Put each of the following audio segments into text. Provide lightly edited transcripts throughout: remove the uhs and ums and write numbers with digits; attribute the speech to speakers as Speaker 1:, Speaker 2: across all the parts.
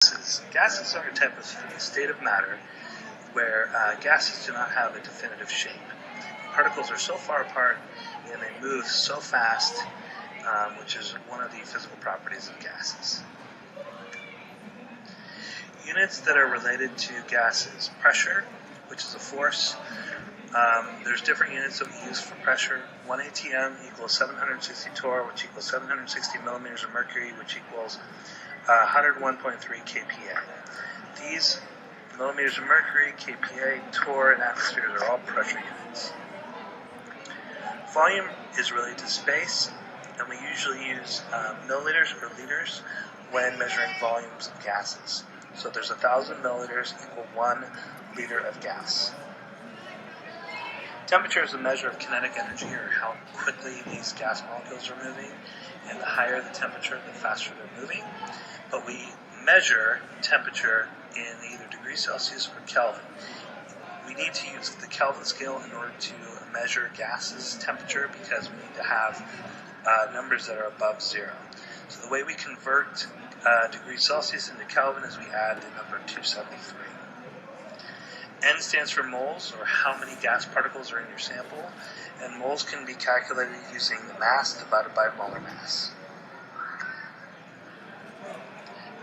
Speaker 1: Gases. Gases are a type of state of matter where gases do not have a definitive shape. Particles are so far apart and they move so fast, which is one of the physical properties of gases. Units that are related to gases. Pressure, which is a force. There's different units that we use for pressure. 1 atm equals 760 torr, which equals 760 millimeters of mercury, which equals 101.3 kPa. These millimeters of mercury, kPa, torr, and atmospheres are all pressure units. Volume is related to space, and we usually use milliliters or liters when measuring volumes of gases. So there's 1,000 milliliters equal 1 liter of gas. Temperature is a measure of kinetic energy, or how quickly these gas molecules are moving, and the higher the temperature, the faster they're moving. But we measure temperature in either degrees Celsius or Kelvin. We need to use the Kelvin scale in order to measure gases' temperature because we need to have numbers that are above zero. So the way we convert degrees Celsius into Kelvin is we add the number 273. N stands for moles, or how many gas particles are in your sample, and moles can be calculated using the mass divided by molar mass.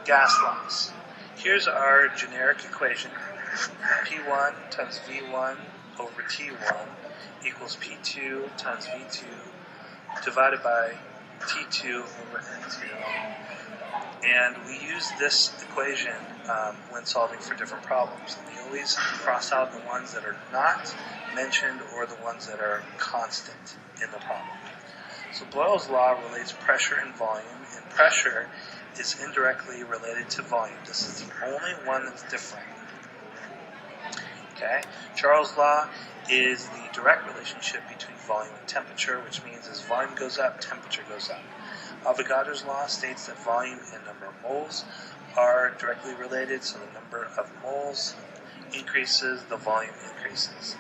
Speaker 1: Gas laws. Here's our generic equation. P1 times V1 over T1 equals P2 times V2 divided by T2 over N2. And we use this equation when solving for different problems. And we always cross out the ones that are not mentioned or the ones that are constant in the problem. So Boyle's law relates pressure and volume, and pressure is indirectly related to volume. This is the only one that's different. Okay? Charles' law is the direct relationship between volume and temperature, which means as volume goes up, temperature goes up. Avogadro's law states that volume and number of moles are directly related, so the number of moles increases, the volume increases.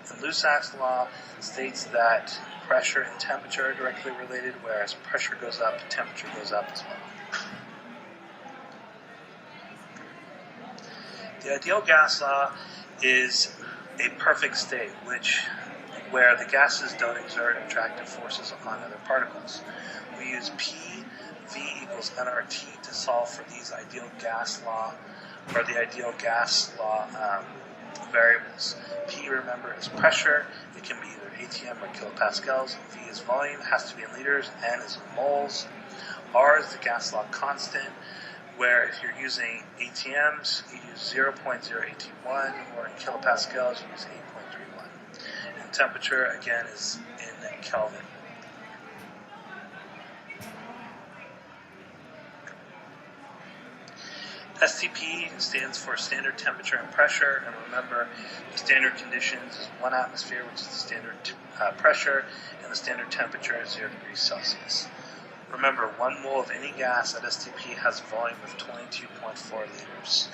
Speaker 1: And Lusak's law states that pressure and temperature are directly related, whereas pressure goes up, temperature goes up as well. The ideal gas law is a perfect state, where the gases don't exert attractive forces on other particles. We use P, V equals nRT to solve for these ideal gas law, or the ideal gas law variables. P, remember, is pressure. It can be either atm or kilopascals. V is volume, has to be in liters. N is in moles. R is the gas law constant, where if you're using ATMs, you use 0.081, or in kilopascals, you use 8.31. And temperature, again, is in Kelvin. STP stands for standard temperature and pressure, and remember the standard conditions is 1 atmosphere, which is the standard pressure, and the standard temperature is 0 degrees Celsius. Remember, 1 mole of any gas at STP has a volume of 22.4 liters.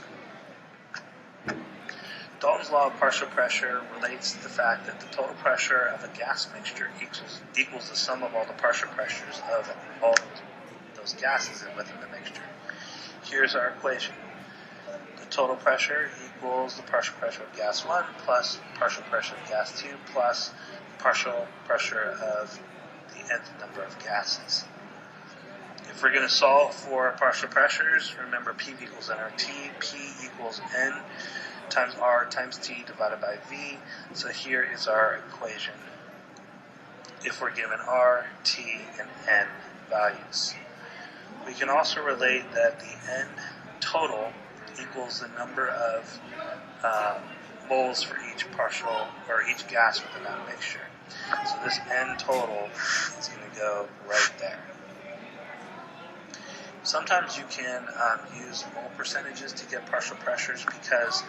Speaker 1: Dalton's law of partial pressure relates to the fact that the total pressure of a gas mixture equals the sum of all the partial pressures of all those gases within the mixture. Here's our equation. The total pressure equals the partial pressure of gas 1 plus partial pressure of gas 2 plus partial pressure of the nth number of gases. If we're going to solve for partial pressures, remember P equals nRT, P equals N times R times T divided by V. So here is our equation if we're given R, T, and N values. We can also relate that the N total equals the number of moles for each partial, or each gas within that mixture. So this N total is going to go right there. Sometimes you can use mole percentages to get partial pressures because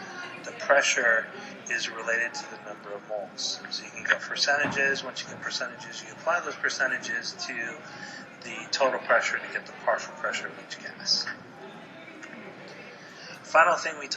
Speaker 1: the pressure is related to the number of moles. So you can get percentages. Once you get percentages, you apply those percentages to the total pressure to get the partial pressure of each gas. Final thing we talked